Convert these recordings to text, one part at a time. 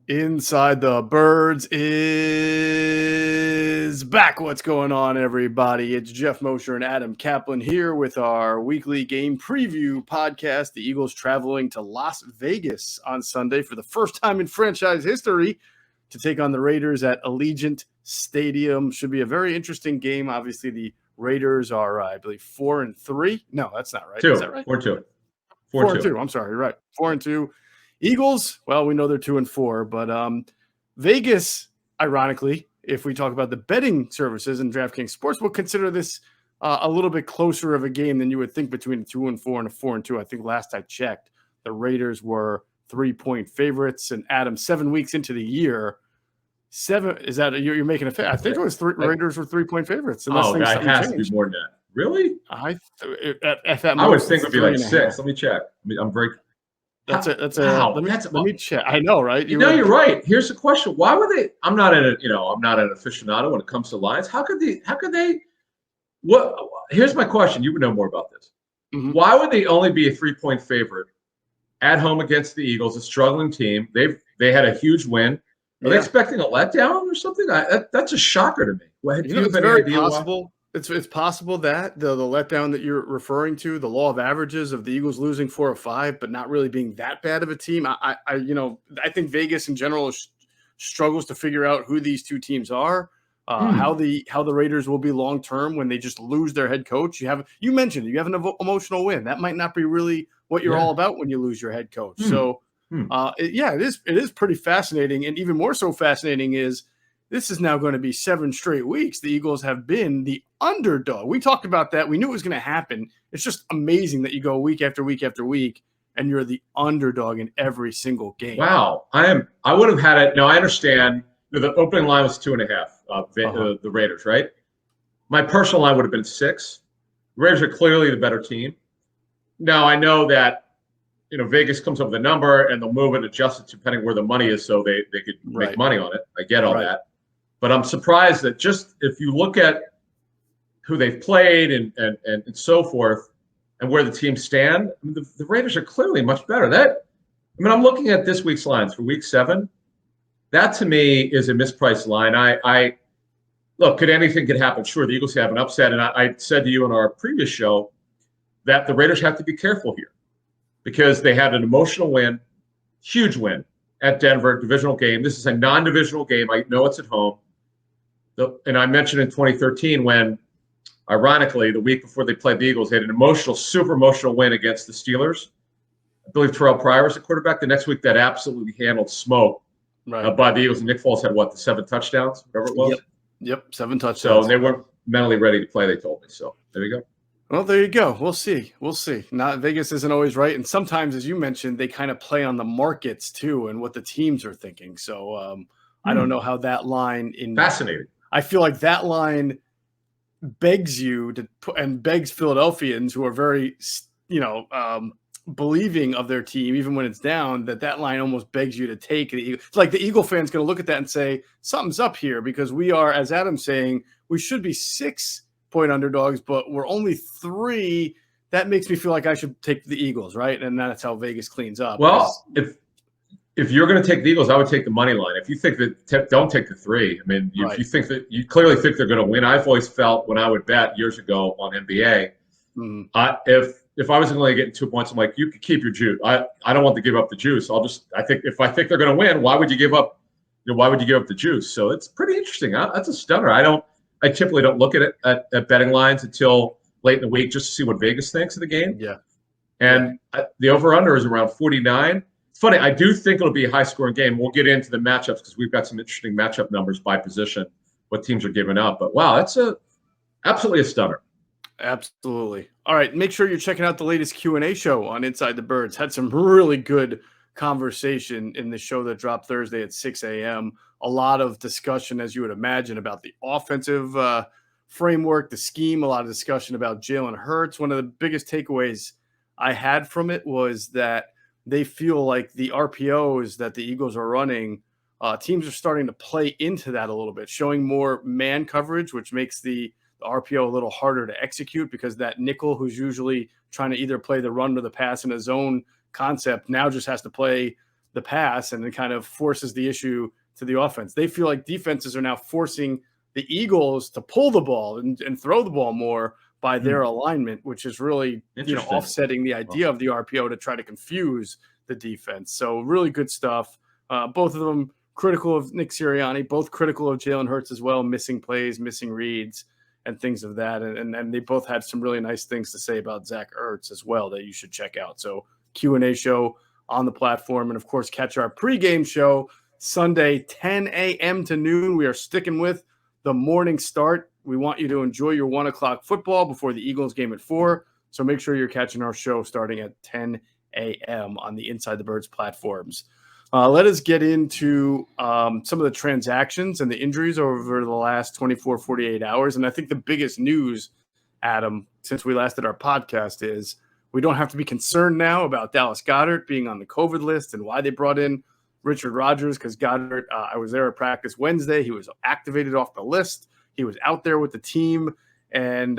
Inside the Birds is back. What's going on, everybody? It's Geoff, Mosher, and Adam Caplan here with our weekly game preview podcast. The Eagles traveling to Las Vegas on Sunday for the first time in franchise history to take on the Raiders at Allegiant Stadium. Should be a very interesting game. Obviously, the Raiders are, I believe, 4-3. No, that's not right. Is that right? 4-2. 4-2. I'm sorry. You're right. 4-2. Eagles, well, we know they're 2-4, but Vegas, ironically, if we talk about the betting services and DraftKings Sportsbook, consider this a little bit closer of a game than you would think between a 2-4 and a 4-2. I think last I checked, the Raiders were 3-point favorites, and Adam, 7 weeks into the year, is that you're making a fit? I think it was Raiders were 3-point favorites. That has to be more than that. Really? I would think it would be like 6. Let me check. I'm very. Let me check. I know, right? You're right. Here's the question: why would they? I'm not an aficionado when it comes to lines. How could they? What? Here's my question. You would know more about this. Mm-hmm. Why would they only be a 3-point favorite at home against the Eagles, a struggling team? They had a huge win. Are they expecting a letdown or something? That's a shocker to me. It's very possible. It's possible that the letdown that you're referring to, the law of averages of the Eagles losing 4 or 5, but not really being that bad of a team. I think Vegas in general struggles to figure out who these two teams are, how the Raiders will be long term when they just lose their head coach. You mentioned you have an emotional win. That might not be really what you're all about when you lose your head coach. So it is pretty fascinating, and even more so fascinating is this is now going to be 7 straight weeks. The Eagles have been the underdog. We talked about that. We knew it was going to happen. It's just amazing that you go week after week after week, and you're the underdog in every single game. Wow. I would have had it. No, I understand. The opening line was 2.5, the Raiders, right? My personal line would have been 6. The Raiders are clearly the better team. Now, I know that Vegas comes up with a number, and they'll move it, adjust it depending where the money is so they could make money on it. I get all that. But I'm surprised that just if you look at who they've played and so forth and where the teams stand, the Raiders are clearly much better. I'm looking at this week's lines for week 7. That to me is a mispriced line. I look, anything could happen. Sure, the Eagles have an upset. And I said to you in our previous show that the Raiders have to be careful here because they had an emotional win, huge win at Denver, divisional game. This is a non-divisional game. I know it's at home. And I mentioned in 2013 when, ironically, the week before they played the Eagles, they had an super emotional win against the Steelers. I believe Terrell Pryor was the quarterback. The next week, that absolutely handled smoke by the Eagles. And Nick Foles had, the 7 touchdowns, whatever it was? Yep, 7 touchdowns. So they weren't mentally ready to play, they told me. So there you go. Well, there you go. We'll see. Not Vegas isn't always right. And sometimes, as you mentioned, they kind of play on the markets, too, and what the teams are thinking. So I don't know how that line – Fascinating. I feel like that line begs you to put and begs Philadelphians who are very, believing of their team, even when it's down, that line almost begs you to take it. It's like the Eagle fan's going to look at that and say, something's up here because we are, as Adam's saying, we should be 6-point underdogs, but we're only 3. That makes me feel like I should take the Eagles, right? And that's how Vegas cleans up. Well, if you're going to take the Eagles, I would take the money line. If you think that, don't take the 3. If you think that you clearly think they're going to win, I've always felt when I would bet years ago on NBA, if I was only getting 2 points, I'm like, you could keep your juice. I don't want to give up the juice. If I think they're going to win, why would you give up? Why would you give up the juice? So it's pretty interesting. That's a stunner. I typically don't look at it at betting lines until late in the week just to see what Vegas thinks of the game. Yeah. And the over/under is around 49. It's funny. I do think it'll be a high-scoring game. We'll get into the matchups because we've got some interesting matchup numbers by position, what teams are giving up. But, wow, that's absolutely a stunner. Absolutely. All right, make sure you're checking out the latest Q&A show on Inside the Birds. Had some really good conversation in the show that dropped Thursday at 6 a.m. A lot of discussion, as you would imagine, about the offensive framework, the scheme, a lot of discussion about Jalen Hurts. One of the biggest takeaways I had from it was that they feel like the RPOs that the Eagles are running, teams are starting to play into that a little bit, showing more man coverage, which makes the RPO a little harder to execute because that nickel who's usually trying to either play the run or the pass in a zone concept now just has to play the pass, and it kind of forces the issue to the offense. They feel like defenses are now forcing the Eagles to pull the ball and throw the ball more by their alignment, which is really, offsetting the idea of the RPO to try to confuse the defense. So really good stuff. Both of them critical of Nick Sirianni, both critical of Jalen Hurts as well, missing plays, missing reads, and things of that. And they both had some really nice things to say about Zach Ertz as well that you should check out. So Q&A show on the platform. And, of course, catch our pregame show Sunday, 10 a.m. to noon. We are sticking with the morning start. We want you to enjoy your 1 o'clock football before the Eagles game at 4. So make sure you're catching our show starting at 10 a.m. on the Inside the Birds platforms. Let us get into some of the transactions and the injuries over the last 24, 48 hours. And I think the biggest news, Adam, since we last did our podcast is we don't have to be concerned now about Dallas Goedert being on the COVID list and why they brought in Richard Rodgers, because Goddard, I was there at practice Wednesday. He was activated off the list. He was out there with the team. And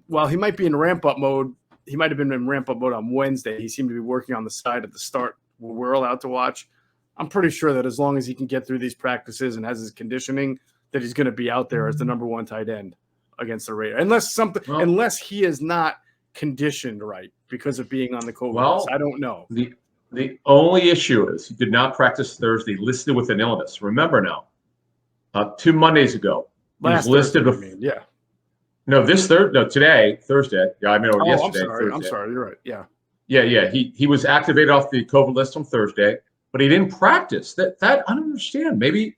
while he might be in ramp-up mode, he might have been in ramp-up mode on Wednesday. He seemed to be working on the side at the start where we're allowed to watch. I'm pretty sure that as long as he can get through these practices and has his conditioning, that he's going to be out there as the number 1 tight end against the Raiders. Unless he is not conditioned right because of being on the COVID list. I don't know. The only issue is he did not practice Thursday, listed with an illness. Remember now, 2 Mondays ago, he was listed with. Yeah. No, today, Thursday. Yeah, I mean, or yesterday. I'm sorry. You're right. Yeah. Yeah. He was activated off the COVID list on Thursday, but he didn't practice. That I don't understand. Maybe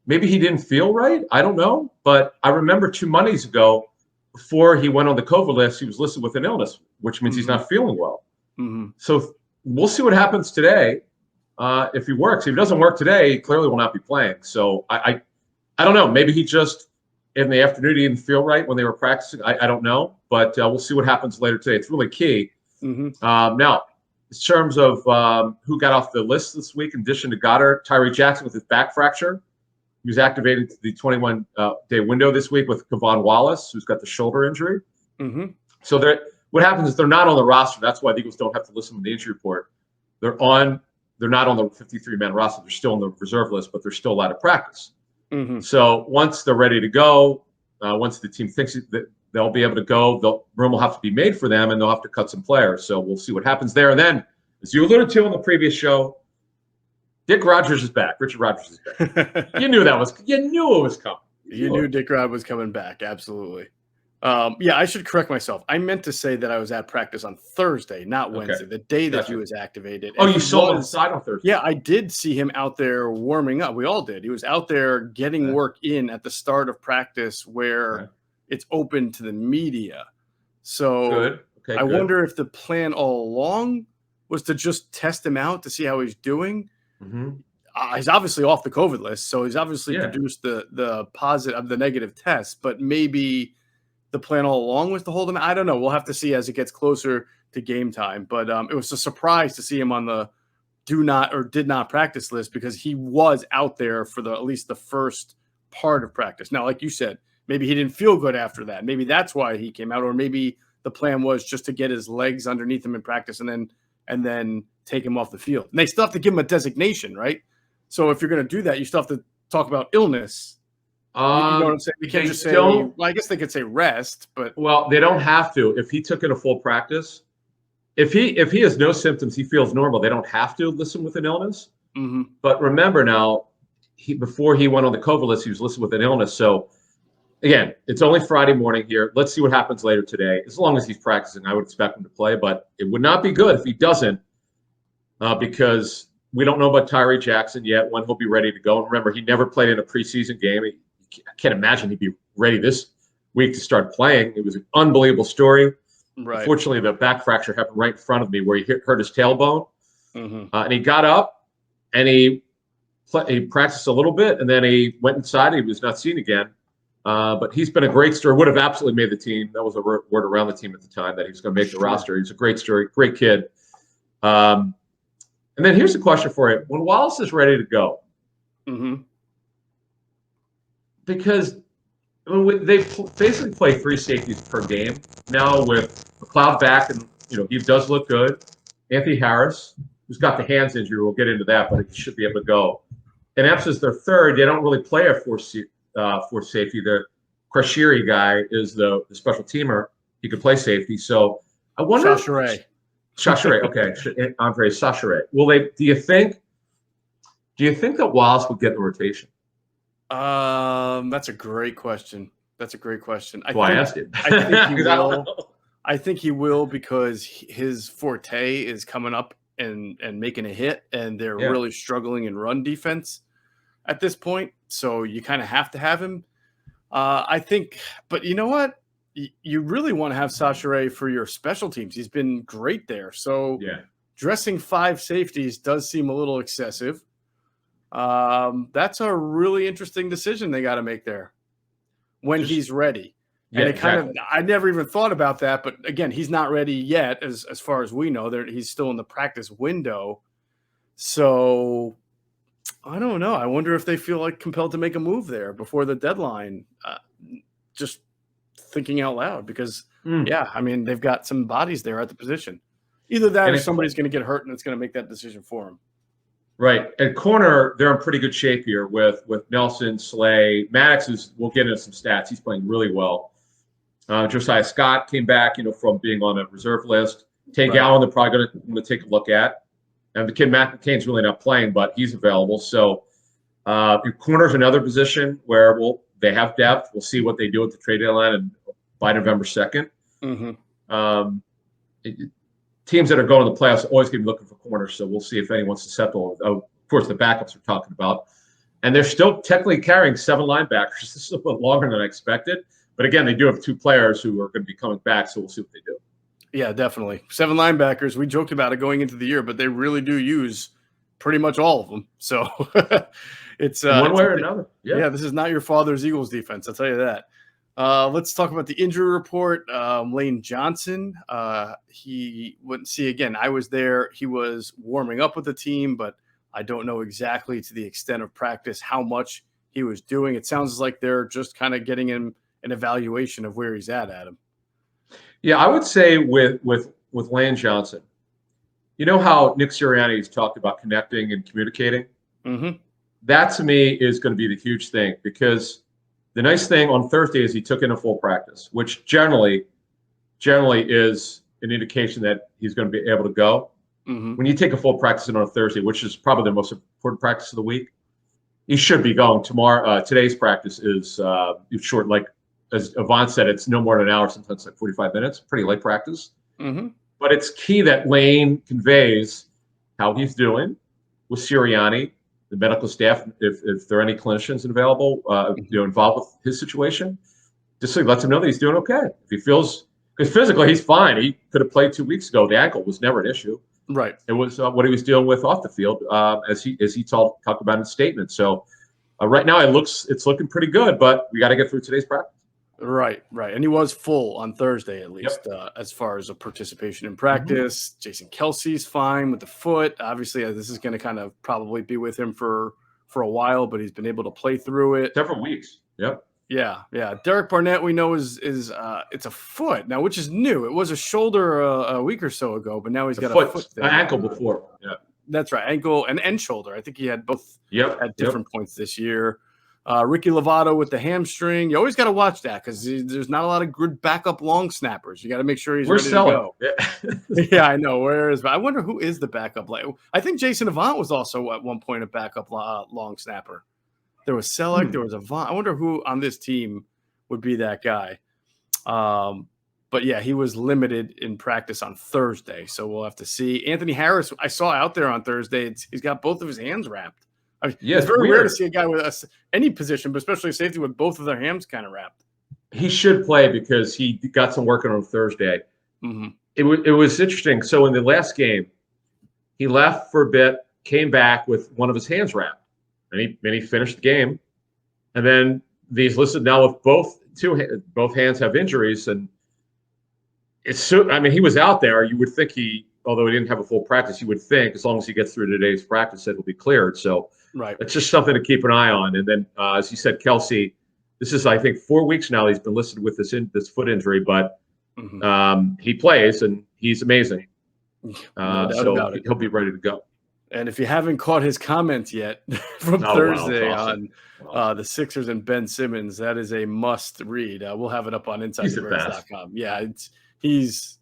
he didn't feel right. I don't know. But I remember 2 Mondays ago, before he went on the COVID list, he was listed with an illness, which means he's not feeling well. So we'll see what happens today. If he works, if he doesn't work today, he clearly will not be playing. So I don't know. Maybe he just in the afternoon he didn't feel right when they were practicing. I don't know, but we'll see what happens later today. It's really key. Now, in terms of who got off the list this week, in addition to Goddard, Tyree Jackson with his back fracture. He was activated to the 21-day window this week with Kevon Wallace, who's got the shoulder injury. So what happens is they're not on the roster. That's why the Eagles don't have to listen to the injury report. They're not on the 53-man roster. They're still on the reserve list, but they're still allowed to practice. So once they're ready to go, once the team thinks that they'll be able to go, the room will have to be made for them, and they'll have to cut some players. So we'll see what happens there. And then, as you alluded to in the previous show, Dick Rodgers is back. Richard Rodgers is back. You knew it was coming. You knew Dick Rod was coming back. Absolutely. Yeah, I should correct myself. I meant to say that I was at practice on Thursday, not Wednesday, the day that he was activated. Oh, you saw him on the side on Thursday? Yeah, I did see him out there warming up. We all did. He was out there getting work in at the start of practice where it's open to the media. So I wonder if the plan all along was to just test him out to see how he's doing. He's obviously off the COVID list, so he's obviously produced the negative test, but maybe the plan all along was to hold him. I don't know. We'll have to see as it gets closer to game time, but it was a surprise to see him on the did not practice list because he was out there for at least the first part of practice. Now, like you said, maybe he didn't feel good after that. Maybe that's why he came out, or maybe the plan was just to get his legs underneath him in practice and then take him off the field. And they still have to give him a designation, right? So if you're going to do that, you still have to talk about illness. You know what I'm saying? You can't just say, well, I guess they could say rest, but. Well, they don't have to. If he took in a full practice, if he has no symptoms, he feels normal, they don't have to listen with an illness. But remember now, before he went on the COVID list, he was listed with an illness. So again, it's only Friday morning here. Let's see what happens later today. As long as he's practicing, I would expect him to play, but it would not be good if he doesn't, because we don't know about Tyree Jackson yet, when he'll be ready to go. And remember, he never played in a preseason game. I can't imagine he'd be ready this week to start playing. It was an unbelievable story. Right. Unfortunately, the back fracture happened right in front of me where he hurt his tailbone. And he got up and he practiced a little bit, and then he went inside. He was not seen again. But he's been a great story. Would have absolutely made the team. That was a word around the team at the time that he was going to make the roster. He's a great story, great kid. And then here's the question for you. When Wallace is ready to go, because they basically play 3 safeties per game now with McLeod back, and he does look good. Anthony Harris, who's got the hands injury. We'll get into that, but he should be able to go. And Epps is their third. They don't really play a fourth safety. The Krashiri guy is the special teamer. He could play safety. So I wonder. Chachere, okay. Andre Chachere. Do you think that Wallace would get the rotation? That's a great question. I asked it. I think he will. I think he will because his forte is coming up and making a hit, and they're really struggling in run defense at this point. So you kind of have to have him. I think, but you know what? You really want to have Chachere for your special teams. He's been great there. So dressing 5 safeties does seem a little excessive. That's a really interesting decision they got to make there when he's ready. Yeah, and I never even thought about that, but again, he's not ready yet as far as we know. He's still in the practice window. So I don't know. I wonder if they feel like compelled to make a move there before the deadline. Just thinking out loud because I mean, they've got some bodies there at the position. Either that or somebody's going to get hurt and it's going to make that decision for him. Right. At corner, they're in pretty good shape here with Nelson, Slay. Maddox we'll get into some stats. He's playing really well. Josiah Scott came back, from being on a reserve list. Tay Gowan, they're probably going to take a look at. And the kid Matt McCain's really not playing, but he's available. So your corner's another position where they have depth. We'll see what they do at the trade deadline and by November 2nd. Teams that are going to the playoffs are always going to be looking for corners, so we'll see if anyone's susceptible. Of course, the backups we're talking about. And they're still technically carrying 7 linebackers. This is a bit longer than I expected. But again, they do have 2 players who are going to be coming back, so we'll see what they do. Yeah, definitely. 7 linebackers. We joked about it going into the year, but they really do use pretty much all of them. So it's one way or another. Yeah, this is not your father's Eagles defense, I'll tell you that. Let's talk about the injury report. Lane Johnson, he wouldn't see again. I was there. He was warming up with the team, but I don't know exactly to the extent of practice how much he was doing. It sounds like they're just kind of getting him an evaluation of where he's at, Adam. Yeah, I would say with Lane Johnson, you know how Nick Sirianni has talked about connecting and communicating? Mm-hmm. That to me is going to be the huge thing because the nice thing on Thursday is he took in a full practice, which generally is an indication that he's going to be able to go. Mm-hmm. When you take a full practice in on a Thursday, which is probably the most important practice of the week, he should be going tomorrow. Today's practice is short, like as Avant said, it's no more than an hour, sometimes like 45 minutes, pretty light practice. Mm-hmm. But it's key that Lane conveys how he's doing with Sirianni, the medical staff, if there are any clinicians available, involved with his situation, just so he lets him know that he's doing okay. If he feels, because physically he's fine. He could have played 2 weeks ago. The ankle was never an issue. Right. It was what he was dealing with off the field, as he talked about in his statement. So right now it's looking pretty good, but we got to get through today's practice. Right. And he was full on Thursday, at least, as far as a participation in practice. Mm-hmm. Jason Kelsey's fine with the foot. Obviously, this is going to kind of probably be with him for a while, but he's been able to play through it. Several weeks. Yep. Yeah. Derek Barnett, we know is it's a foot now, which is new. It was a shoulder a week or so ago, but now he's got a foot there. An ankle before. Yeah. That's right. Ankle and shoulder. I think he had both at different points this year. Ricky Lovato with the hamstring. You always got to watch that because there's not a lot of good backup long snappers. You got to make sure he's ready to go. Yeah, I know. I wonder who is the backup. I think Jason Avant was also at one point a backup long snapper. There was Selleck. There was Avant. I wonder who on this team would be that guy. But yeah, he was limited in practice on Thursday, so we'll have to see. Anthony Harris, I saw out there on Thursday. He's got both of his hands wrapped. I mean, it's very rare to see a guy with any position, but especially safety, with both of their hands kind of wrapped. He should play because he got some work on Thursday. Mm-hmm. It was interesting. So in the last game, he left for a bit, came back with one of his hands wrapped, and he finished the game. And then he's listed now with both hands have injuries, and he was out there. You would think although he didn't have a full practice, you would think as long as he gets through today's practice, that it'll be cleared. So it's just something to keep an eye on. And then, as you said, Kelsey, this is, I think, 4 weeks now he's been listed with this foot injury, but he plays and he's amazing. No doubt So about it. he'll be ready to go. And if you haven't caught his comments yet from Thursday awesome. on the Sixers and Ben Simmons, that is a must read. We'll have it up on He's the best. InsideTheBirds.com. Yeah, he's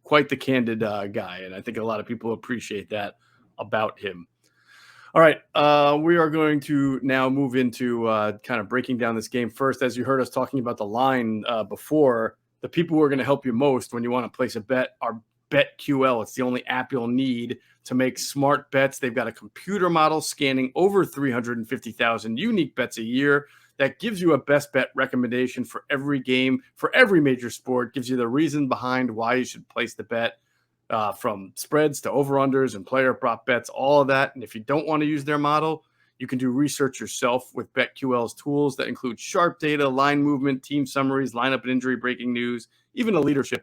quite the candid guy, and I think a lot of people appreciate that about him. All right, we are going to now move into kind of breaking down this game. First, as you heard us talking about the line before, the people who are going to help you most when you want to place a bet are BetQL. It's the only app you'll need to make smart bets. They've got a computer model scanning over 350,000 unique bets a year that gives you a best bet recommendation for every game, for every major sport, gives you the reason behind why you should place the bet, from spreads to over-unders and player prop bets, all of that. And if you don't want to use their model, you can do research yourself with BetQL's tools that include sharp data, line movement, team summaries, lineup and injury breaking news, even a leaderboards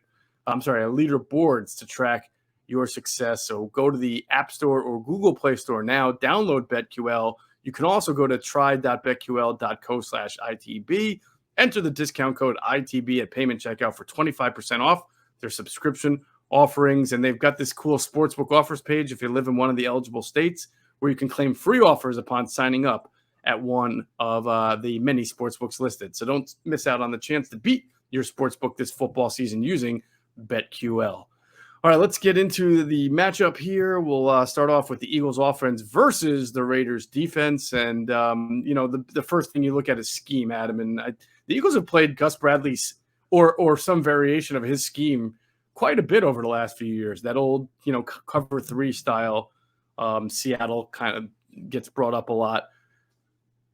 to track your success. So go to the App Store or Google Play Store now, download BetQL. You can also go to try.betql.co/ITB, enter the discount code ITB at payment checkout for 25% off their subscription offerings. And they've got this cool sportsbook offers page if you live in one of the eligible states, where you can claim free offers upon signing up at one of the many sportsbooks listed. So don't miss out on the chance to beat your sportsbook this football season using BetQL. All right, let's get into the matchup here. We'll start off with the Eagles offense versus the Raiders defense. And, the first thing you look at is scheme, Adam. And the Eagles have played Gus Bradley's or some variation of his scheme quite a bit over the last few years. That old, cover 3 style, Seattle kind of gets brought up a lot.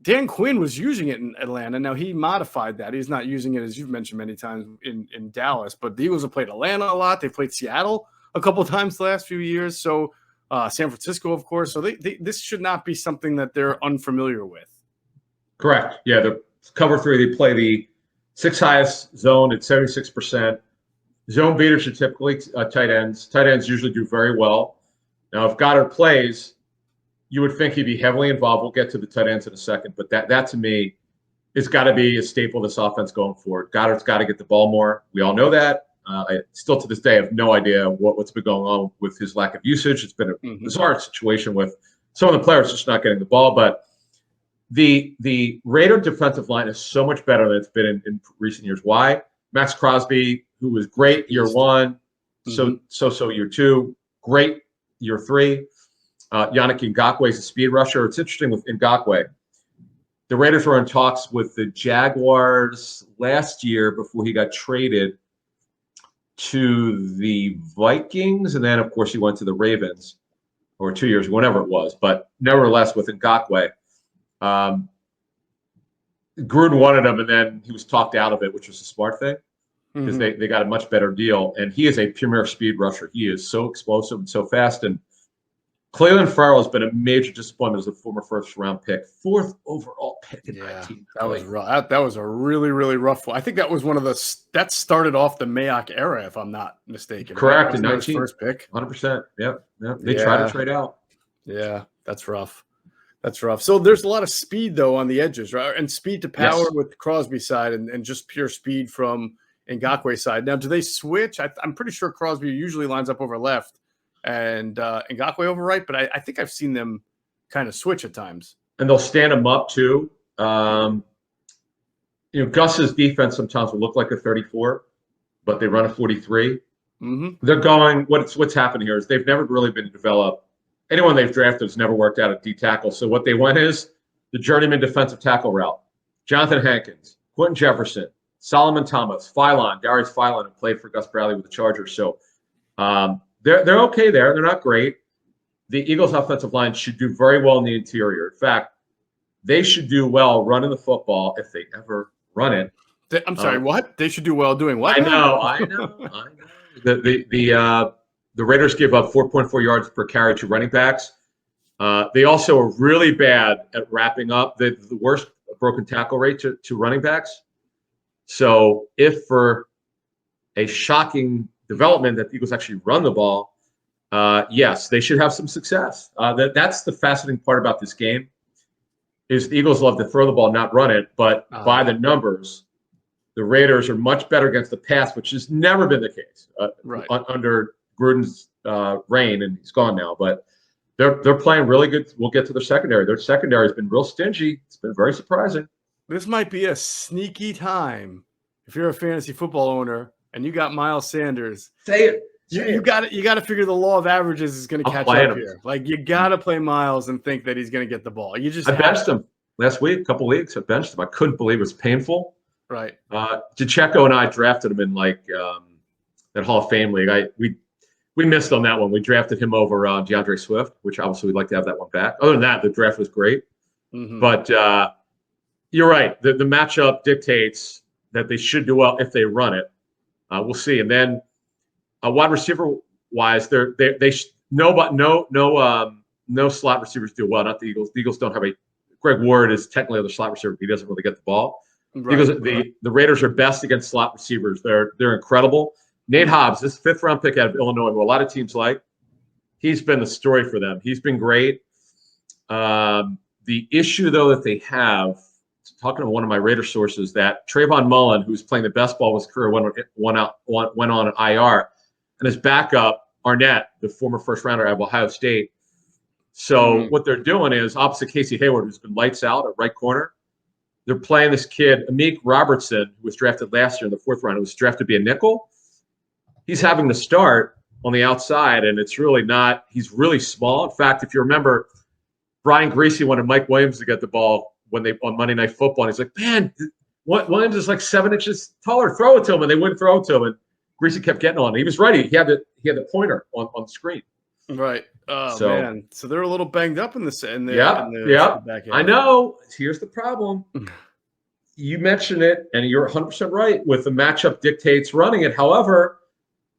Dan Quinn was using it in Atlanta. Now, he modified that. He's not using it, as you've mentioned many times, in Dallas. But the Eagles have played Atlanta a lot. They've played Seattle a couple of times the last few years. So San Francisco, of course. So this should not be something that they're unfamiliar with. Correct. Yeah, the cover 3, they play the 6th highest zone at 76%. Zone beaters are typically tight ends. Tight ends usually do very well. Now, if Goddard plays, you would think he'd be heavily involved. We'll get to the tight ends in a second, but that to me has got to be a staple of this offense going forward. Goddard's got to get the ball more. We all know that. I still to this day have no idea what's been going on with his lack of usage. It's been a bizarre situation with some of the players just not getting the ball. But the Raider defensive line is so much better than it's been in recent years. Why? Max Crosby, who was great year 1, so year 2, great year 3. Yannick Ngakoue is a speed rusher. It's interesting with Ngakoue. The Raiders were in talks with the Jaguars last year before he got traded to the Vikings. And then, of course, he went to the Ravens, or 2 years, whenever it was. But nevertheless, with Ngakoue, Gruden wanted him, and then he was talked out of it, which was a smart thing because they got a much better deal. And he is a premier speed rusher. He is so explosive and so fast. And Cleveland Farrell has been a major disappointment as a former first-round pick, 4th overall pick in 19. That was rough. That was a really, really rough one. I think that was one of that started off the Mayock era, if I'm not mistaken. Correct, right? in 19. First pick. 100%. Yep. They tried to trade out. Yeah, that's rough. That's rough. So there's a lot of speed, though, on the edges, right? And speed to power with Crosby's side and just pure speed from Ngakoue's side. Now, do they switch? I'm pretty sure Crosby usually lines up over left and Ngakoue over right, but I think I've seen them kind of switch at times. And they'll stand him up, too. Gus's defense sometimes will look like a 34, but they run a 43. They're going, what's happened here is they've never really been developed. Anyone they've drafted has never worked out at D tackle. So what they went is the journeyman defensive tackle route. Jonathan Hankins, Quentin Jefferson, Solomon Thomas, Darius Philon, who played for Gus Bradley with the Chargers. So they're okay there. They're not great. The Eagles' offensive line should do very well in the interior. In fact, they should do well running the football if they ever run it. I'm sorry, what? They should do well doing what? I know. The Raiders give up 4.4 yards per carry to running backs. They also are really bad at wrapping up. The worst broken tackle rate to running backs. So if for a shocking development that the Eagles actually run the ball, yes, they should have some success. That's the fascinating part about this game is the Eagles love to throw the ball, not run it. But by the numbers, the Raiders are much better against the pass, which has never been the case under Gruden's Rain, and he's gone now, but they're playing really good. We'll get to their secondary. Their secondary has been real stingy. It's been very surprising. This might be a sneaky time if you're a fantasy football owner and you got Miles Sanders. Say it. You got to figure the law of averages is going to catch up here. Like, you got to play Miles and think that he's going to get the ball. I benched him last week, a couple weeks. I benched him. I couldn't believe it was painful. Right. DeCecco and I drafted him in that Hall of Fame league. We missed on that one. We drafted him over DeAndre Swift, which obviously we'd like to have that one back. Other than that, the draft was great. Mm-hmm. But you're right. The matchup dictates that they should do well if they run it. We'll see. And then wide receiver wise, no slot receivers do well. Not the Eagles. The Eagles don't have Greg Ward is technically the slot receiver. He doesn't really get the ball. Right, the Raiders are best against slot receivers. They're incredible. Nate Hobbs, this 5th-round pick out of Illinois, who a lot of teams like, he's been the story for them. He's been great. The issue, though, that they have, talking to one of my Raider sources, that Trayvon Mullen, who's playing the best ball of his career, went on an IR, and his backup, Arnett, the former first-rounder at Ohio State. So what they're doing is, opposite Casey Hayward, who's been lights out at right corner, they're playing this kid, Amik Robertson, who was drafted last year in the 4th round, who was drafted to be a nickel. He's having to start on the outside, and it's really not – he's really small. In fact, if you remember, Brian Griese wanted Mike Williams to get the ball on Monday Night Football, and he's like, man, Williams is like 7 inches taller. Throw it to him, and they wouldn't throw it to him, and Griese kept getting on. He was ready. He had the pointer on the screen. Right. Oh, man. So they're a little banged up in the back end. I know. Here's the problem. You mentioned it, and you're 100% right. With the matchup dictates running it. However,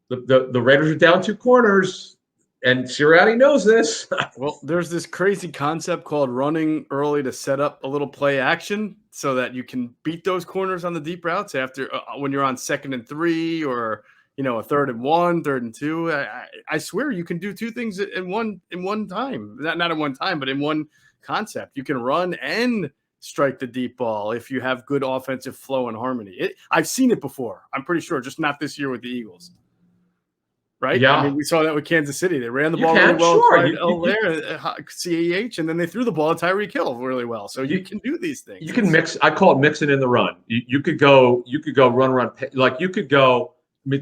the Raiders are down 2 corners, and Sirianni knows this. Well, there's this crazy concept called running early to set up a little play action so that you can beat those corners on the deep routes after when you're on 2nd and 3 or – a 3rd and 1, 3rd and 2. I swear you can do 2 things in one time. Not in one time, but in one concept. You can run and strike the deep ball if you have good offensive flow and harmony. I've seen it before. I'm pretty sure, just not this year with the Eagles. Right? Yeah. I mean, we saw that with Kansas City. They ran the ball really well. CAH, and then they threw the ball to Tyreek Hill really well. So you can do these things. You can mix. I call it mixing in the run. You could go run. Like you could go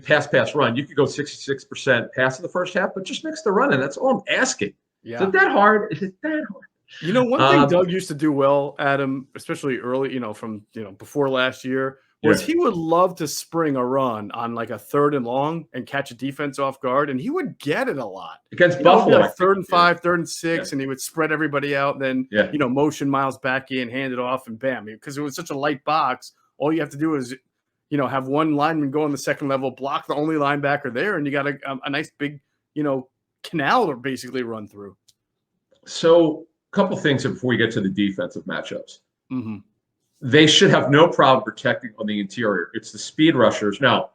pass, run. You could go 66% pass in the first half, but just mix the run, and that's all I'm asking. Yeah. Is it that hard? Is it that hard? One thing Doug used to do well, Adam, especially early, from before last year, was he would love to spring a run on like a 3rd and long and catch a defense off guard, and he would get it a lot against Buffalo. Like 3rd and 5, 3rd and 6, and he would spread everybody out, and then motion Miles back in, hand it off, and bam, because it was such a light box. All you have to do is have one lineman go on the 2nd level, block the only linebacker there, and you got a nice big, canal to basically run through. So a couple things before we get to the defensive matchups. Mm-hmm. They should have no problem protecting on the interior. It's the speed rushers. Now,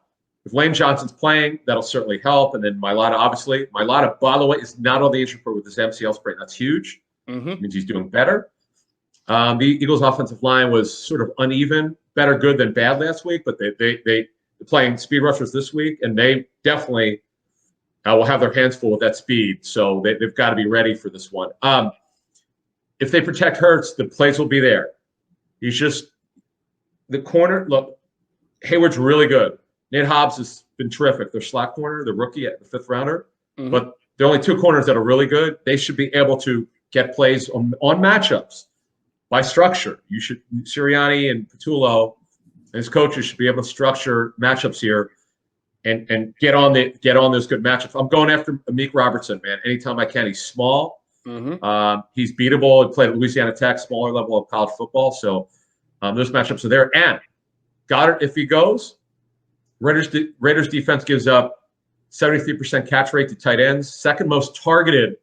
if Lane Johnson's playing, that'll certainly help. And then Mailata, obviously. Mailata, by the way, is not on the injury report with his MCL sprain. That's huge. Mm-hmm. It means he's doing better. The Eagles' offensive line was sort of uneven, better good than bad last week, but they're playing speed rushers this week, and they definitely will have their hands full with that speed. So they've got to be ready for this one. If they protect Hurts, the plays will be there. He's just the corner. Look, Hayward's really good. Nate Hobbs has been terrific. Their slot corner, the rookie at the 5th rounder. Mm-hmm. But there are only 2 corners that are really good. They should be able to get plays on matchups by structure. Sirianni and Patullo and his coaches should be able to structure matchups here and get on those good matchups. I'm going after Amik Robertson, man. Anytime I can. He's small. Mm-hmm. He's beatable. He played at Louisiana Tech, smaller level of college football. So those matchups are there. And Goddard, if he goes, Raiders defense gives up 73% catch rate to tight ends. 2nd most targeted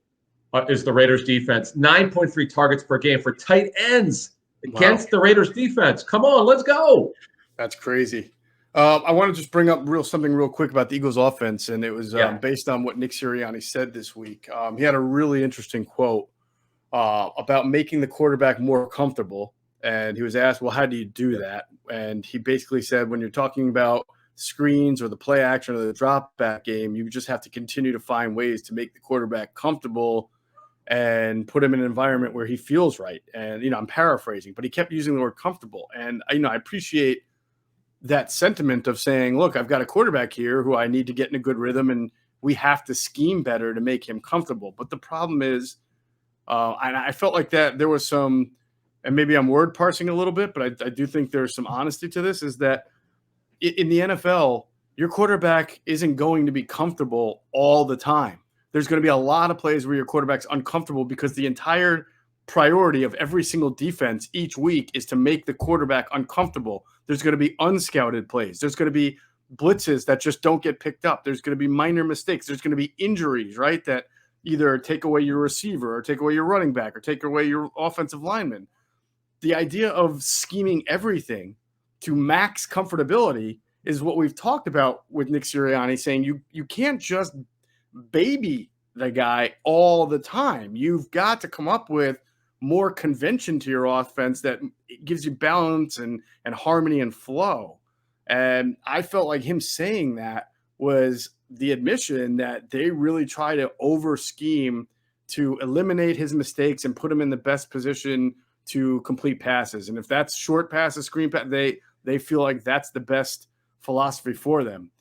is the Raiders defense. 9.3 targets per game for tight ends against the Raiders defense. Come on, let's go. That's crazy. I want to just bring up something real quick about the Eagles offense, and it was based on what Nick Sirianni said this week. He had a really interesting quote about making the quarterback more comfortable, and he was asked, well, how do you do that? And he basically said, when you're talking about screens or the play action or the drop back game. You just have to continue to find ways to make the quarterback comfortable and put him in an environment where he feels right. And, I'm paraphrasing, but he kept using the word comfortable. And, I appreciate that sentiment of saying, look, I've got a quarterback here who I need to get in a good rhythm, and we have to scheme better to make him comfortable. But the problem is, and I felt like that there was some, and maybe I'm word parsing a little bit, but I do think there's some honesty to this, is that in the NFL, your quarterback isn't going to be comfortable all the time. There's going to be a lot of plays where your quarterback's uncomfortable because the entire priority of every single defense each week is to make the quarterback uncomfortable. There's going to be unscouted plays. There's going to be blitzes that just don't get picked up. There's going to be minor mistakes. There's going to be injuries, right, that either take away your receiver or take away your running back or take away your offensive lineman. The idea of scheming everything to max comfortability is what we've talked about with Nick Sirianni, saying you can't just baby the guy all the time. You've got to come up with more convention to your offense that gives you balance and harmony and flow. And I felt like him saying that was the admission that they really try to over scheme to eliminate his mistakes and put him in the best position to complete passes. And if that's short passes, screen pass, they feel like that's the best philosophy for them.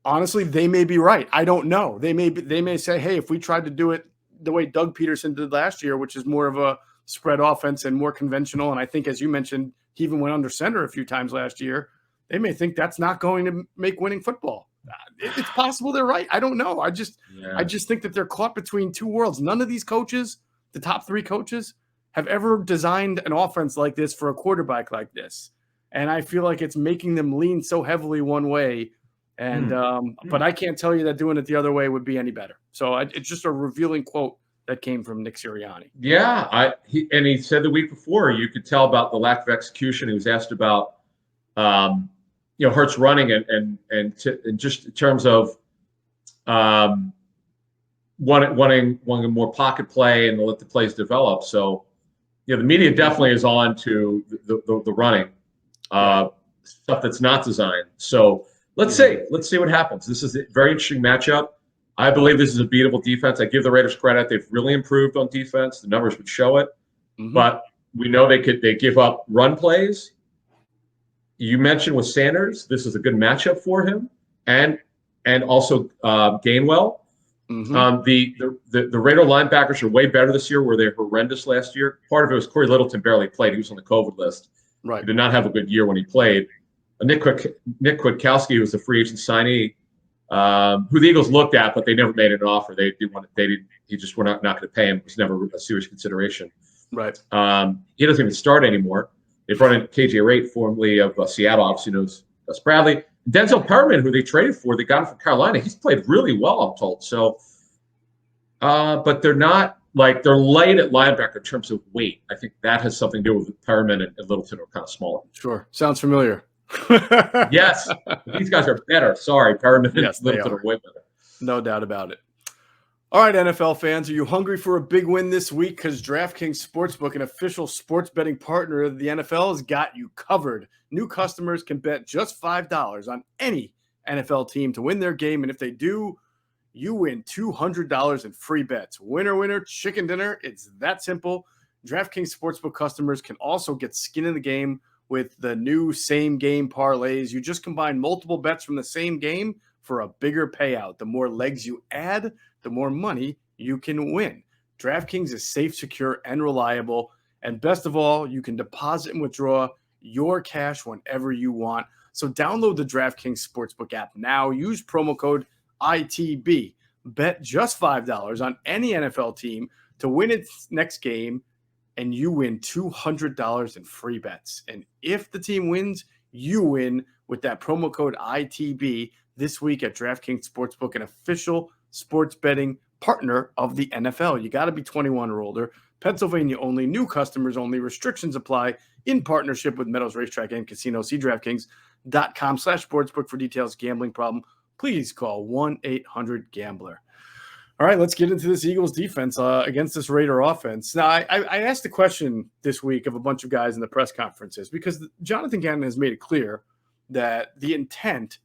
Honestly, they may be right. I don't know. They may say, hey, if we tried to do it the way Doug Peterson did last year, which is more of a spread offense and more conventional, and I think, as you mentioned, he even went under center a few times last year, they may think that's not going to make winning football. It's possible they're right. I don't know. I just think that they're caught between two worlds. None of these coaches, the top three coaches, have ever designed an offense like this for a quarterback like this. And I feel like it's making them lean so heavily one way. And but I can't tell you that doing it the other way would be any better. So it's just a revealing quote that came from Nick Sirianni. Yeah, he said the week before, you could tell about the lack of execution. He was asked about Hurts running and just in terms of wanting more pocket play and to let the plays develop. So the media definitely is on to the running stuff that's not designed. So let's see what happens. This is a very interesting matchup. I believe this is a beatable defense. I give the Raiders credit; they've really improved on defense. The numbers would show it, but we know they give up run plays. You mentioned with Sanders, this is a good matchup for him, and also Gainwell. The Raider linebackers are way better this year, where they're horrendous last year. Part of it was Corey Littleton barely played; he was on the COVID list. Right, he did not have a good year when he played. Nick Kwiatkowski, who was a free agent signee, who the Eagles looked at, but they never made an offer. They just were not going to pay him. It was never a serious consideration. Right. He doesn't even start anymore. They brought in KJ Wright, formerly of Seattle, obviously knows Gus Bradley. Denzel Perriman, who they traded for, they got him from Carolina. He's played really well, I'm told. So, but they're not they're light at linebacker in terms of weight. I think that has something to do with Perriman and Littleton are kind of smaller. Sure, sounds familiar. Yes, these guys are better. Sorry, Perriman and Littleton are way better. No doubt about it. All right, NFL fans, are you hungry for a big win this week? Because DraftKings Sportsbook, an official sports betting partner of the NFL, has got you covered. New customers can bet just $5 on any NFL team to win their game, and if they do, you win $200 in free bets. Winner, winner, chicken dinner. It's that simple. DraftKings Sportsbook customers can also get skin in the game with the new same-game parlays. You just combine multiple bets from the same game for a bigger payout. The more legs you add, the more money you can win. DraftKings is safe, secure, and reliable. And best of all, you can deposit and withdraw your cash whenever you want. So download the DraftKings Sportsbook app now. Use promo code ITB. Bet just $5 on any NFL team to win its next game, and you win $200 in free bets. And if the team wins, you win with that promo code ITB this week at DraftKings Sportsbook, an official sports betting partner of the NFL. You got to be 21 or older. Pennsylvania only. New customers only. Restrictions apply. In partnership with Meadows Racetrack and Casino. See DraftKings.com/sportsbook for details. Gambling problem, please call 1-800-GAMBLER. All right, let's get into this Eagles defense against this Raider offense. Now, I asked the question this week of a bunch of guys in the press conferences because Jonathan Gannon has made it clear that the intent,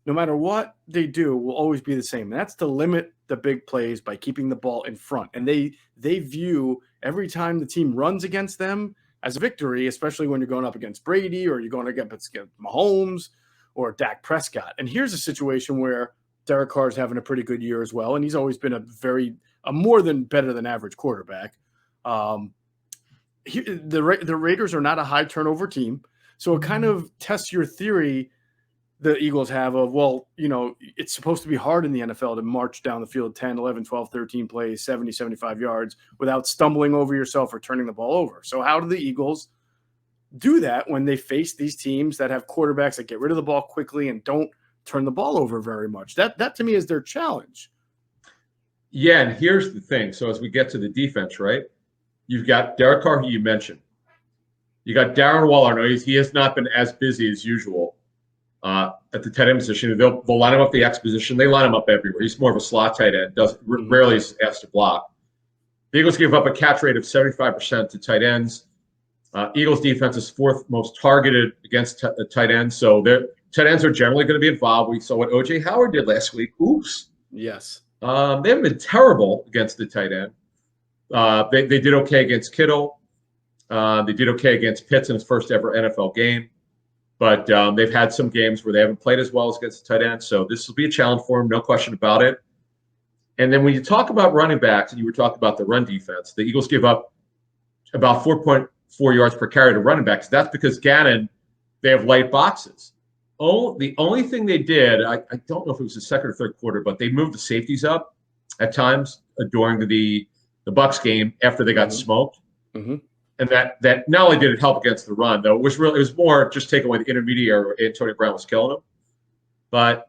no matter what they do, will always be the same. And that's to limit the big plays by keeping the ball in front. And they view every time the team runs against them as a victory, especially when you're going up against Brady or you're going against Mahomes or Dak Prescott. And here's a situation where Derek Carr's having a pretty good year as well, and he's always been a more than better than average quarterback. The Raiders are not a high turnover team, so it kind of tests your theory the Eagles have of, well, it's supposed to be hard in the NFL to march down the field 10, 11, 12, 13 plays, 70, 75 yards without stumbling over yourself or turning the ball over. So how do the Eagles do that when they face these teams that have quarterbacks that get rid of the ball quickly and don't turn the ball over very much? That to me is their challenge. Yeah, and here's the thing. So as we get to the defense, right, you've got Derek Carr, who you mentioned. You got Darren Waller. No, he has not been as busy as usual at the tight end position. They'll line him up the X position. They line him up everywhere. He's more of a slot tight end. Rarely is asked to block. The Eagles give up a catch rate of 75% to tight ends. Eagles defense is fourth most targeted against tight ends. So their tight ends are generally going to be involved. We saw what O.J. Howard did last week. Oops. Yes. They haven't been terrible against the tight end. They did okay against Kittle. They did okay against Pitts in his first ever NFL game. But they've had some games where they haven't played as well as against the tight end. So this will be a challenge for them, no question about it. And then when you talk about running backs, and you were talking about the run defense, the Eagles give up about 4.4 yards per carry to running backs. That's because Gannon, they have light boxes. The only thing they did, I don't know if it was the second or third quarter, but they moved the safeties up at times during the Bucs game after they got smoked. Mm-hmm. And that not only did it help against the run, though, it was more just take away the intermediate where Antonio Brown was killing him. But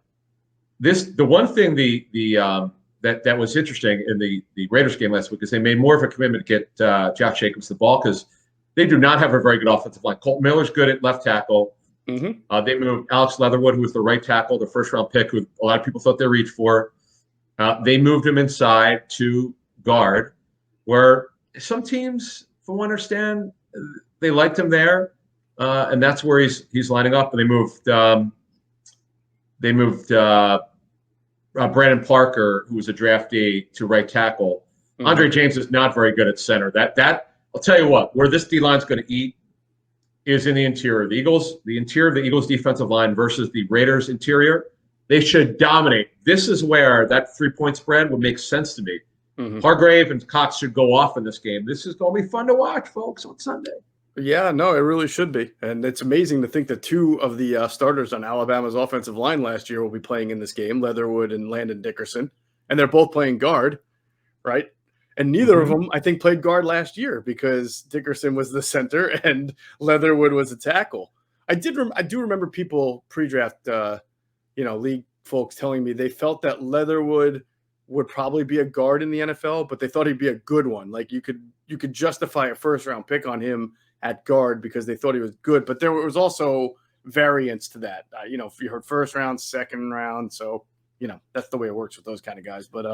the one thing that was interesting in the Raiders game last week is they made more of a commitment to get Josh Jacobs the ball because they do not have a very good offensive line. Colton Miller's good at left tackle. Mm-hmm. They moved Alex Leatherwood, who was the right tackle, the first-round pick, who a lot of people thought they reached for. They moved him inside to guard, where some teams, from what I understand, they liked him there, and that's where he's lining up. And they moved Brandon Parker, who was a draftee, to right tackle. Mm-hmm. Andre James is not very good at center. That I'll tell you what, where this D line's going to eat is in the interior. The interior of the Eagles defensive line versus the Raiders interior. They should dominate. This is where that 3-point spread would make sense to me. Mm-hmm. Hargrave and Cox should go off in this game. This is going to be fun to watch, folks, on Sunday. Yeah, no, it really should be. And it's amazing to think that two of the starters on Alabama's offensive line last year will be playing in this game, Leatherwood and Landon Dickerson. And they're both playing guard, right? And neither of them, I think, played guard last year because Dickerson was the center and Leatherwood was a tackle. I do remember people pre-draft, league folks telling me they felt that Leatherwood would probably be a guard in the NFL, but they thought he'd be a good one. Like you could justify a first-round pick on him at guard because they thought he was good. But there was also variance to that. If you heard first round, second round, so that's the way it works with those kind of guys. But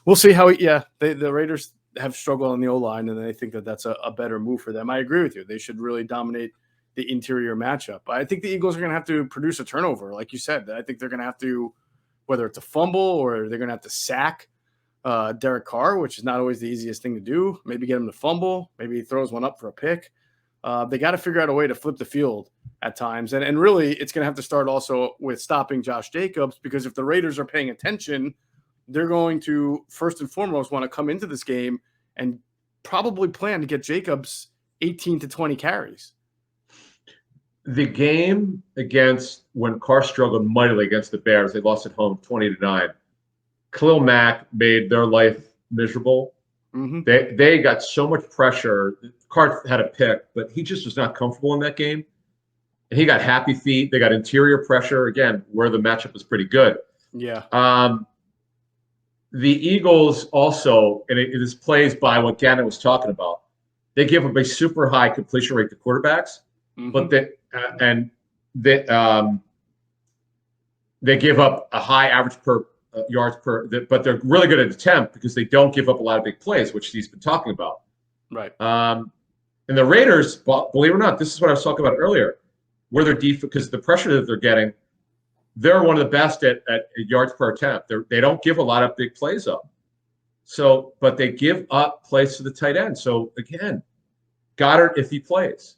we'll see how. The Raiders have struggled on the O-line, and they think that that's a better move for them. I agree with you. They should really dominate the interior matchup. I think the Eagles are going to have to produce a turnover, like you said. I think they're going to have to, whether it's a fumble or they're going to have to sack Derek Carr, which is not always the easiest thing to do. Maybe get him to fumble. Maybe he throws one up for a pick. They got to figure out a way to flip the field at times. And really, it's going to have to start also with stopping Josh Jacobs, because if the Raiders are paying attention, they're going to, first and foremost, want to come into this game and probably plan to get Jacobs 18 to 20 carries. The game when Carr struggled mightily against the Bears, they lost at home 20-9. Khalil Mack made their life miserable. Mm-hmm. They got so much pressure. Carr had a pick, but he just was not comfortable in that game. And he got happy feet. They got interior pressure, again, where the matchup was pretty good. Yeah. The Eagles also, and it is plays by what Gannon was talking about, they give up a super high completion rate to quarterbacks, mm-hmm. but they give up a high average per yards per, but they're really good at attempt because they don't give up a lot of big plays, which he's been talking about. Right. And the Raiders, believe it or not, this is what I was talking about earlier. where their defense, because the pressure that they're getting, they're one of the best at yards per attempt. They don't give a lot of big plays up. So, but they give up plays to the tight end. So again, Goddard, if he plays,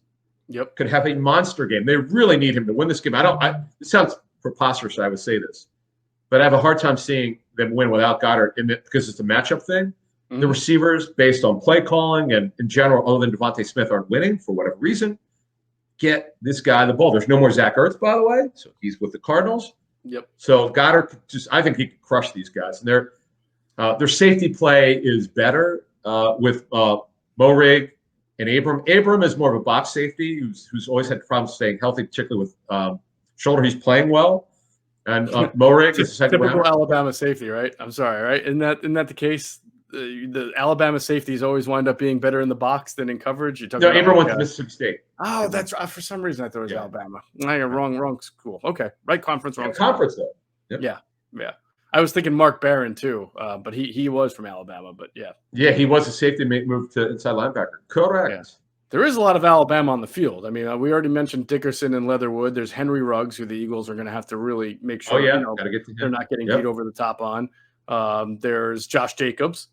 could have a monster game. They really need him to win this game. It sounds preposterous, I would say this, but I have a hard time seeing them win without Goddard because it's a matchup thing. The receivers, based on play calling and in general, other than Devontae Smith, aren't winning for whatever reason. Get this guy the ball. There's no more Zach Ertz, by the way, so he's with the Cardinals. So Goddard I think he could crush these guys. And their safety play is better with Morig and Abram. Abram is more of a box safety who's always had problems staying healthy, particularly with shoulder. He's playing well. And Morig is typical Alabama safety, right? I'm sorry, right? Isn't that the case? The Alabama safeties always wind up being better in the box than in coverage. No, Abram went to Mississippi State. Oh, that's for some reason I thought it was Alabama. Wrong school. Okay, right conference, wrong conference though. Yeah. I was thinking Mark Barron too, but he was from Alabama. But yeah, he was a safety, moved to inside linebacker. Correct. Yeah. There is a lot of Alabama on the field. I mean, we already mentioned Dickerson and Leatherwood. There's Henry Ruggs, who the Eagles are going to have to really make sure gotta get to him. They're not getting beat over the top on. There's Josh Jacobs,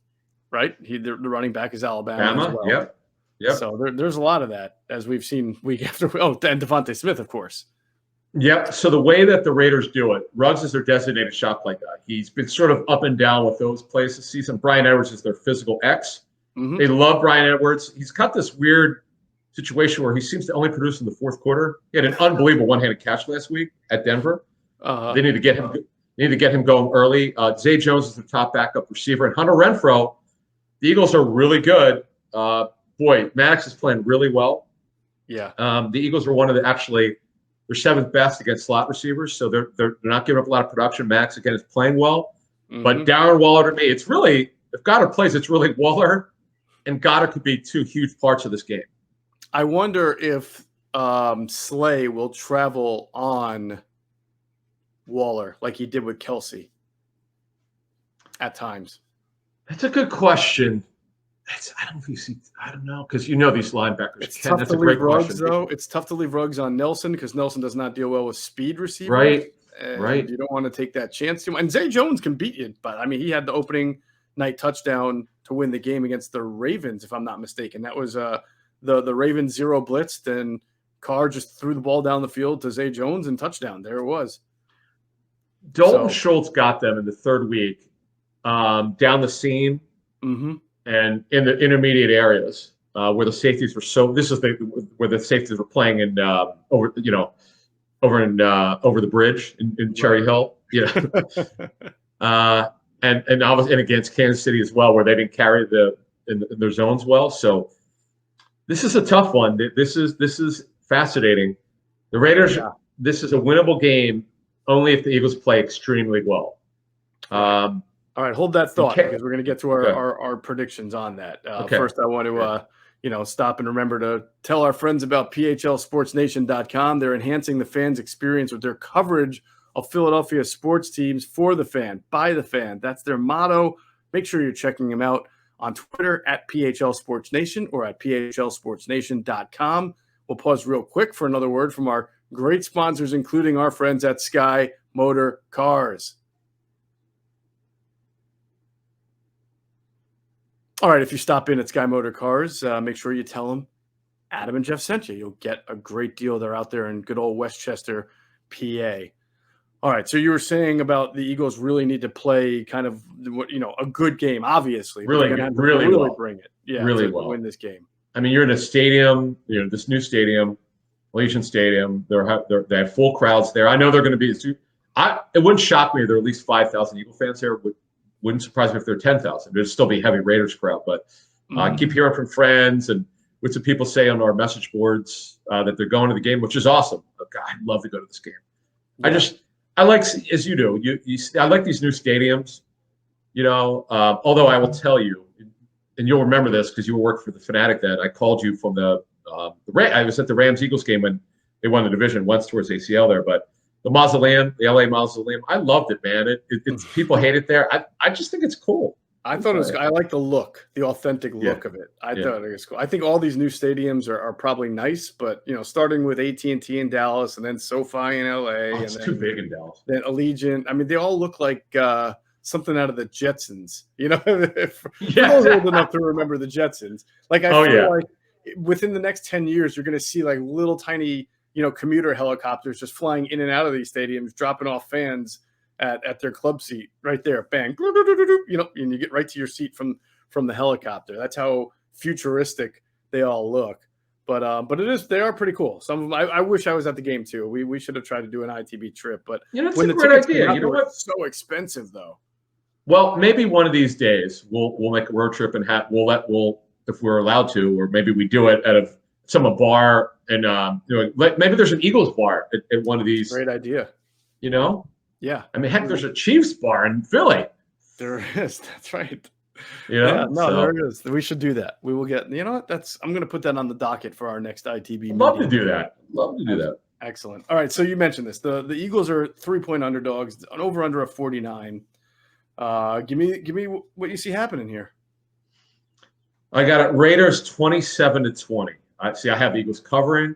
right? The running back is Alabama as well. Yep. So there's a lot of that, as we've seen week after week. Oh, and Devontae Smith, of course. Yep. So the way that the Raiders do it, Ruggs is their designated shot play guy. He's been sort of up and down with those plays this season. Bryan Edwards is their physical X. They love Bryan Edwards. He's got this weird situation where he seems to only produce in the fourth quarter. He had an unbelievable one-handed catch last week at Denver. They need to get him. They need to get him going early. Zay Jones is the top backup receiver, and Hunter Renfrow. The Eagles are really good. Boy, Maddox is playing really well. Yeah. The Eagles are one of they're seventh best against slot receivers, so they're not giving up a lot of production. Maddox again is playing well, but Darren Waller to me, it's really, if Goddard plays, it's really Waller, and Goddard could be two huge parts of this game. I wonder if Slay will travel on Waller like he did with Kelsey at times. That's a good question. I don't know, because these linebackers. It's tough to leave Ruggs, though. It's tough to leave Ruggs on Nelson because Nelson does not deal well with speed receivers. Right. You don't want to take that chance. And Zay Jones can beat you, but I mean, he had the opening night touchdown to win the game against the Ravens, if I'm not mistaken. That was the Ravens zero blitzed, and Carr just threw the ball down the field to Zay Jones and touchdown. There it was. Dalton Schultz got them in the third week down the seam. And in the intermediate areas where the safeties were where the safeties were playing in over the bridge in Cherry Hill, and against Kansas City as well, where they didn't carry their zones well. So this is a tough one. This is fascinating. The Raiders. This is a winnable game only if the Eagles play extremely well. All right, hold that thought because we're going to get to our predictions on that. First, I want to stop and remember to tell our friends about PHLSportsNation.com. They're enhancing the fans' experience with their coverage of Philadelphia sports teams for the fan, by the fan. That's their motto. Make sure you're checking them out on Twitter at PHLSportsNation or at PHLSportsNation.com. We'll pause real quick for another word from our great sponsors, including our friends at Sky Motor Cars. All right, if you stop in at Sky Motor Cars, make sure you tell them Adam and Geoff sent you. You'll get a great deal. They're out there in good old Westchester, PA. All right, so you were saying about the Eagles really need to play kind of a good game, obviously. Really well. Bring it, really well, win this game. I mean, you're in a stadium, this new stadium, Legion Stadium. They have full crowds there. I know they're going to be. It wouldn't shock me if there are at least 5,000 Eagle fans there. Wouldn't surprise me if there are 10,000. There'd still be a heavy Raiders crowd, but I keep hearing from friends and what some people say on our message boards that they're going to the game, which is awesome. Oh, God, I'd love to go to this game. Yeah. I like, as you do, I like these new stadiums, although I will tell you, and you'll remember this because you were working for the Fanatic then, I called you from I was at the Rams-Eagles game when they won the division, once towards ACL there, but the Mausoleum, the LA Mausoleum, I loved it, man. It's people hate it there. I just think it's cool. I thought it was. I like the look, the authentic look of it. I thought it was cool. I think all these new stadiums are probably nice, but starting with AT&T in Dallas, and then SoFi in LA, it's too big in Dallas. Then Allegiant. I mean, they all look like something out of the Jetsons. For those old enough to remember the Jetsons. Like I feel like within the next 10 years, you're going to see like little tiny commuter helicopters just flying in and out of these stadiums, dropping off fans at their club seat right there, bang, and you get right to your seat from the helicopter. That's how futuristic they all look. But they are pretty cool. Some of them, I wish I was at the game too. We should have tried to do an ITB trip, but that's a great idea. You know what? So expensive though. Well, maybe one of these days we'll make a road trip and we'll if we're allowed to, or maybe we do it at some bar and maybe there's an Eagles bar at one of these. Great idea. Yeah. I mean, heck, there's a Chiefs bar in Philly. There is. That's right. There is. We should do that. We will get. You know what? I'm going to put that on the docket for our next ITB. Love to do that. Excellent. All right. So you mentioned this. The Eagles are 3-point underdogs. An over/under of 49. Give me what you see happening here. I got it. Raiders 27-20. I have the Eagles covering.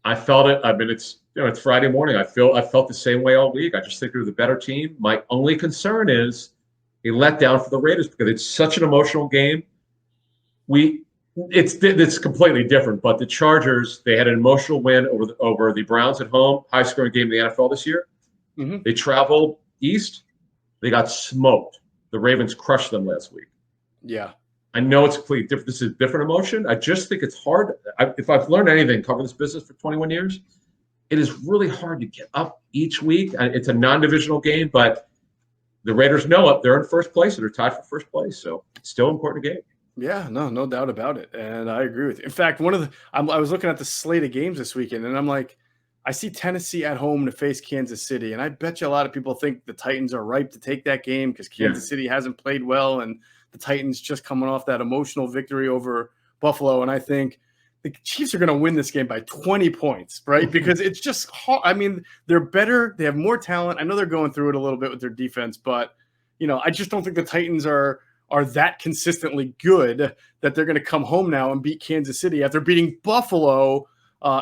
I felt it. I mean, it's Friday morning. I felt the same way all week. I just think they're the better team. My only concern is a letdown for the Raiders because it's such an emotional game. It's completely different. But the Chargers, they had an emotional win over the Browns at home, high scoring game in the NFL this year. Mm-hmm. They traveled east. They got smoked. The Ravens crushed them last week. Yeah. I know it's completely different. This is a different emotion. I just think it's hard. If I've learned anything, covering this business for 21 years, it is really hard to get up each week. It's a non-divisional game, but the Raiders know it. They're in first place, and they're tied for first place. So it's still an important game. Yeah, no doubt about it. And I agree with you. In fact, I was looking at the slate of games this weekend, and I'm like, I see Tennessee at home to face Kansas City. And I bet you a lot of people think the Titans are ripe to take that game because Kansas City hasn't played well, and the Titans just coming off that emotional victory over Buffalo. And I think the Chiefs are going to win this game by 20 points, right? Because it's just hard. I mean, they're better. They have more talent. I know they're going through it a little bit with their defense, but, I just don't think the Titans are that consistently good that they're going to come home now and beat Kansas City after beating Buffalo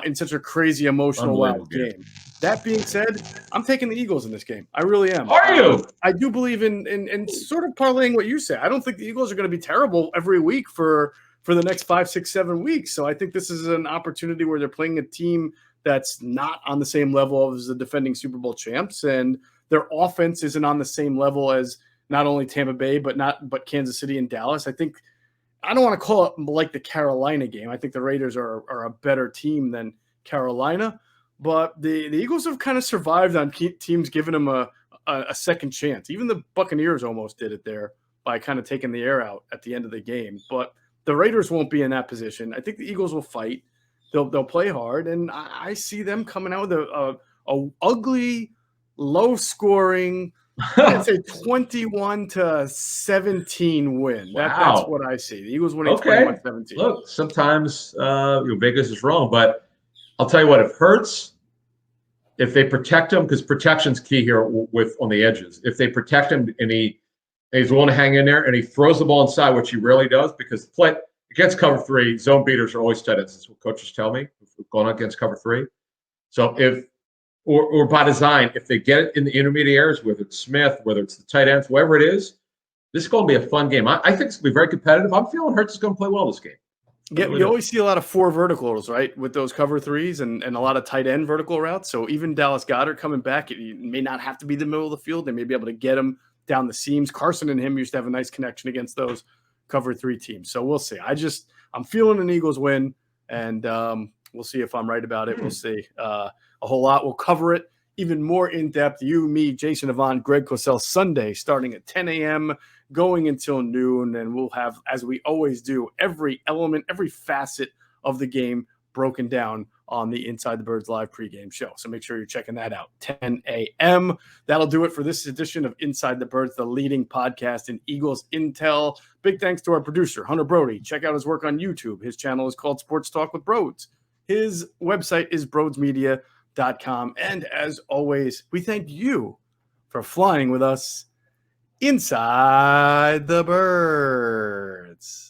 in such a crazy, emotional, wild game. That being said, I'm taking the Eagles in this game. I really am. Are you? I do believe in sort of parlaying what you say. I don't think the Eagles are going to be terrible every week for the next 5, 6, 7 weeks. So I think this is an opportunity where they're playing a team that's not on the same level as the defending Super Bowl champs, and their offense isn't on the same level as not only Tampa Bay but Kansas City and Dallas. I think I don't want to call it like the Carolina game. I think the Raiders are a better team than Carolina. But the Eagles have kind of survived on teams giving them a second chance. Even the Buccaneers almost did it there by kind of taking the air out at the end of the game. But the Raiders won't be in that position. I think the Eagles will fight. They'll play hard, and I see them coming out with a ugly, low-scoring, I'd say 21-17 win. Wow. That's what I see. The Eagles winning 21-17. Look, sometimes Vegas is wrong, but I'll tell you what, it hurts if they protect him, because protection's key here on the edges. If they protect him and he's willing to hang in there and he throws the ball inside, which he rarely does, because against cover 3, zone beaters are always tight ends. That's what coaches tell me, going against cover 3. So or by design, if they get it in the intermediate areas, whether it's Smith, whether it's the tight ends, whoever it is, this is going to be a fun game. I think it's going to be very competitive. I'm feeling Hurts is going to play well this game. Yeah, you always see a lot of 4 verticals, right, with those cover 3s and a lot of tight end vertical routes. So even Dallas Goedert coming back, it may not have to be the middle of the field. They may be able to get him down the seams. Carson and him used to have a nice connection against those cover 3 teams. So we'll see. I'm feeling an Eagles win, and we'll see if I'm right about it. We'll see. A whole lot. We'll cover it even more in depth. You, me, Jason Avant, Greg Cosell, Sunday starting at 10 a.m., going until noon. And we'll have, as we always do, every element, every facet of the game broken down on the Inside the Birds live pregame show. So make sure you're checking that out. 10 a.m. That'll do it for this edition of Inside the Birds, the leading podcast in Eagles Intel. Big thanks to our producer, Hunter Brody. Check out his work on YouTube. His channel is called Sports Talk with Broads. His website is broadsmedia.com. And as always, we thank you for flying with us Inside the Birds.